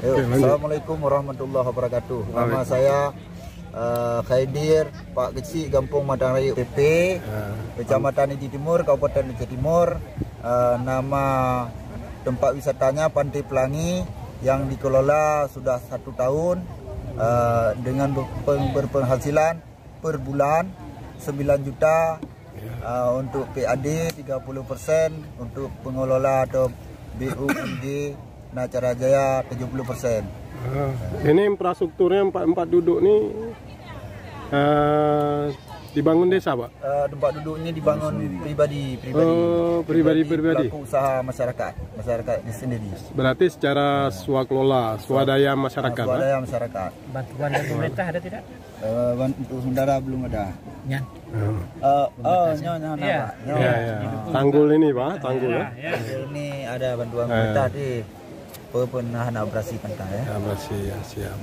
Assalamualaikum warahmatullahi wabarakatuh. Nama saya Khaidir Pak Kecik, Kampung Madang Raya PP, Kecamatan Iji Timur, Kabupaten Aceh Timur. Nama tempat wisatanya Pantai Pelangi yang dikelola sudah 1 tahun dengan berpenghasilan per bulan 9 juta untuk PAD 30%, untuk pengelola atau BUMD Nacara Jaya 70%. Ini infrastrukturnya tempat duduk nih dibangun desa, Pak? Tempat duduk ini dibangun pribadi. Pribadi. Pelaku usaha masyarakat sendiri. Berarti secara swadaya masyarakat. Swadaya masyarakat. Bantuan dari pemerintah ada tidak? Untuk sementara belum ada. Ya. Tanggul ini, Pak, tanggul ya. Ini ada bantuan pemerintah di penahan operasi pantai ya. Siap.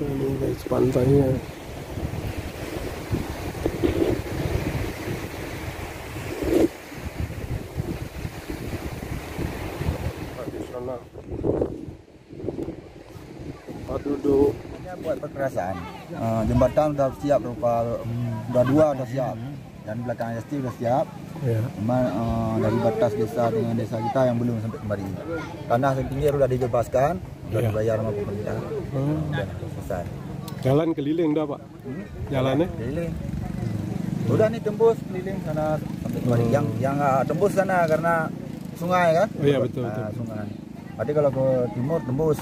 Ini guys pantainya. Tempat duduk. Buat perkerasaan. Jembatan sudah siap udah 2 udah siap. Dan belakang ST sudah siap. Ya. Memang dari batas desa dengan desa kita yang belum sampai kemari. Tanah setinggi sudah dibebaskan, sudah dibayar sama pemerintah. Dan selesai. Jalan keliling dah, Pak. Jalannya keliling. Udah nih tembus keliling sana sampai kemari. Yang tembus sana karena sungai kan? Oh iya betul. Sungai. Tapi kalau ke timur tembus.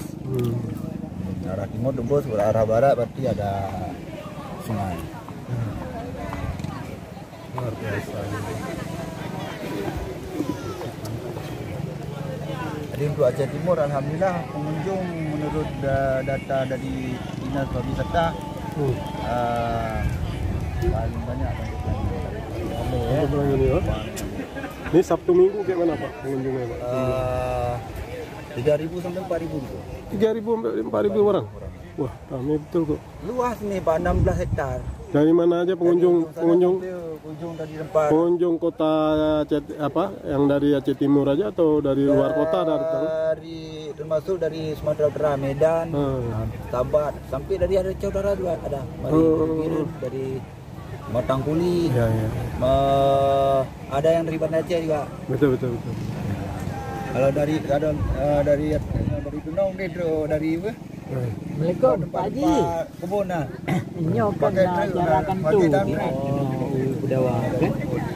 Arah timur tembus, arah barat berarti ada sungai. Luar biasa. Jadi untuk Aceh Timur, alhamdulillah pengunjung menurut data dari Dinas Pariwisata paling banyak Ini Sabtu Minggu kayak mana, Pak, pengunjungnya, Pak? 3.000 sampai 4.000 gitu. 3.000 sampai 4.000 orang. Wah, ramai betul kok. Luas nih, Pak, 16 hektar. Dari mana aja pengunjung dari tempat pengunjung kota yang dari Aceh Timur aja atau dari luar kota termasuk dari Sumatera Utara, Medan, Sabah, sampai dari Aceh Utara juga ada. Dari Matangkuli. Ada yang dari Banda Aceh juga. Betul. Kalau dari Tunau dari Assalamualaikum Pak Haji. Kebun nah. Ini kan jarakan tu. Budawa kan.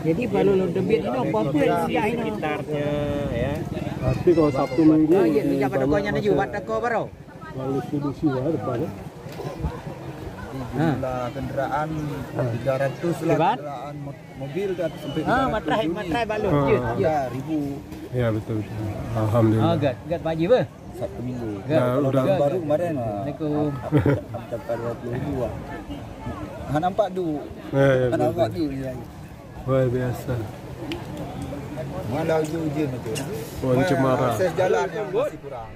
Jadi kalau lebih ini apa-apa yang sekitarnya ya. Tapi kalau Sabtu Minggu ya minyak pada konya aja buat toko baru. Lalu distribusi lah depan. Jumlah kendaraan 300 lah, kendaraan mobil kan sampai 300 balon. Ya, 1.000. Ya betul. Alhamdulillah. Gat Pak Haji apa? Sabtu Minggu. Udah baru kemarin. Assalamualaikum. Dapat 20.000 lah. Nampak du. Nampak du ya. Wah, biasa. Mana ujian itu. Pohon cemara. Akses jalan yang masih kurang.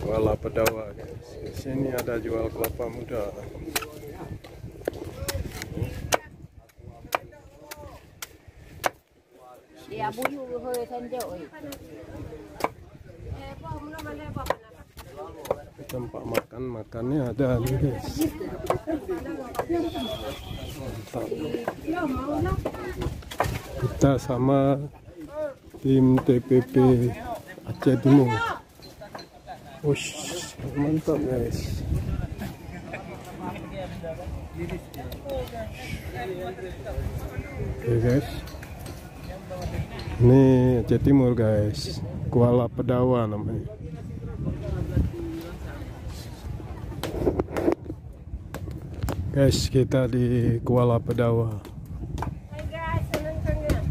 Kuala Pedawa, guys. Di sini ada jual kelapa muda. Tempat makannya ada nih, guys. Mantap. Kita sama tim TPP Aceh Timur. Wush, mantap guys. Oke guys, ini Aceh Timur guys, Kuala Pedawa namanya. Guys, kita di Kuala Pedawa. Hai guys, senang sangat.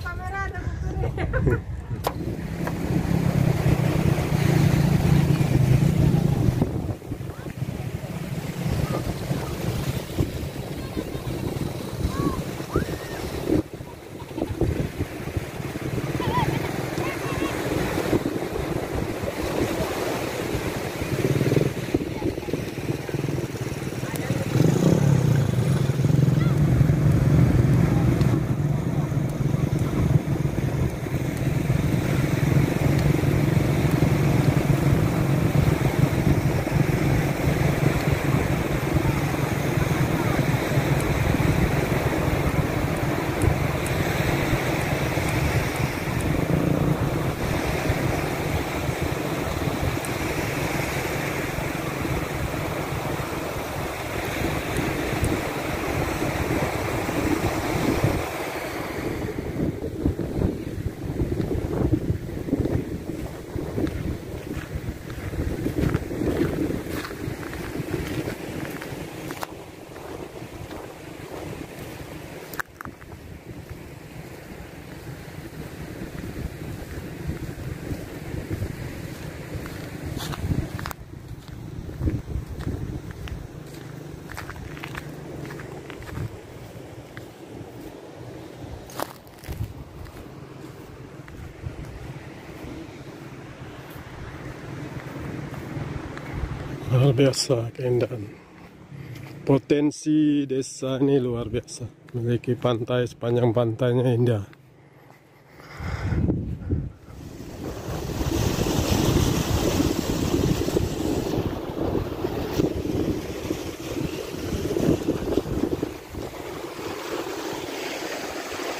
Kamera ada fotonya. Luar biasa keindahan. Potensi desa ini luar biasa. Memiliki pantai, sepanjang pantainya indah.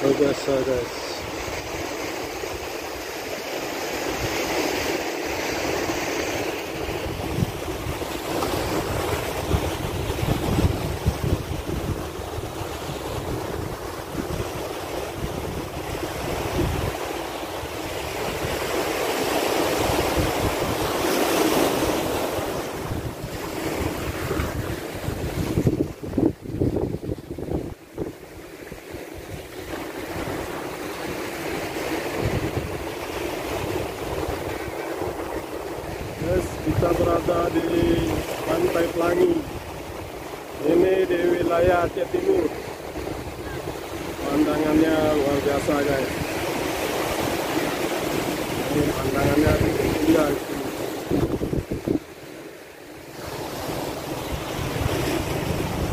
Luar biasa guys. Guys, kita berada di Pantai Pelangi. Ini di wilayah Aceh Timur. Pandangannya luar biasa guys. Ini pandangannya indah.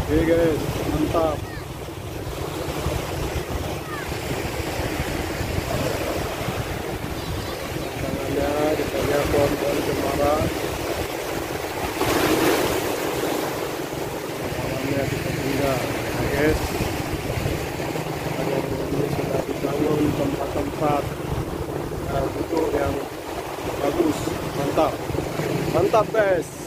Oke guys, mantap. Kita lihat pohon-pohon cemara. Malamnya kita tinggal, guys. Ini sudah dibangun tempat-tempat duduk yang bagus, mantap, mantap guys.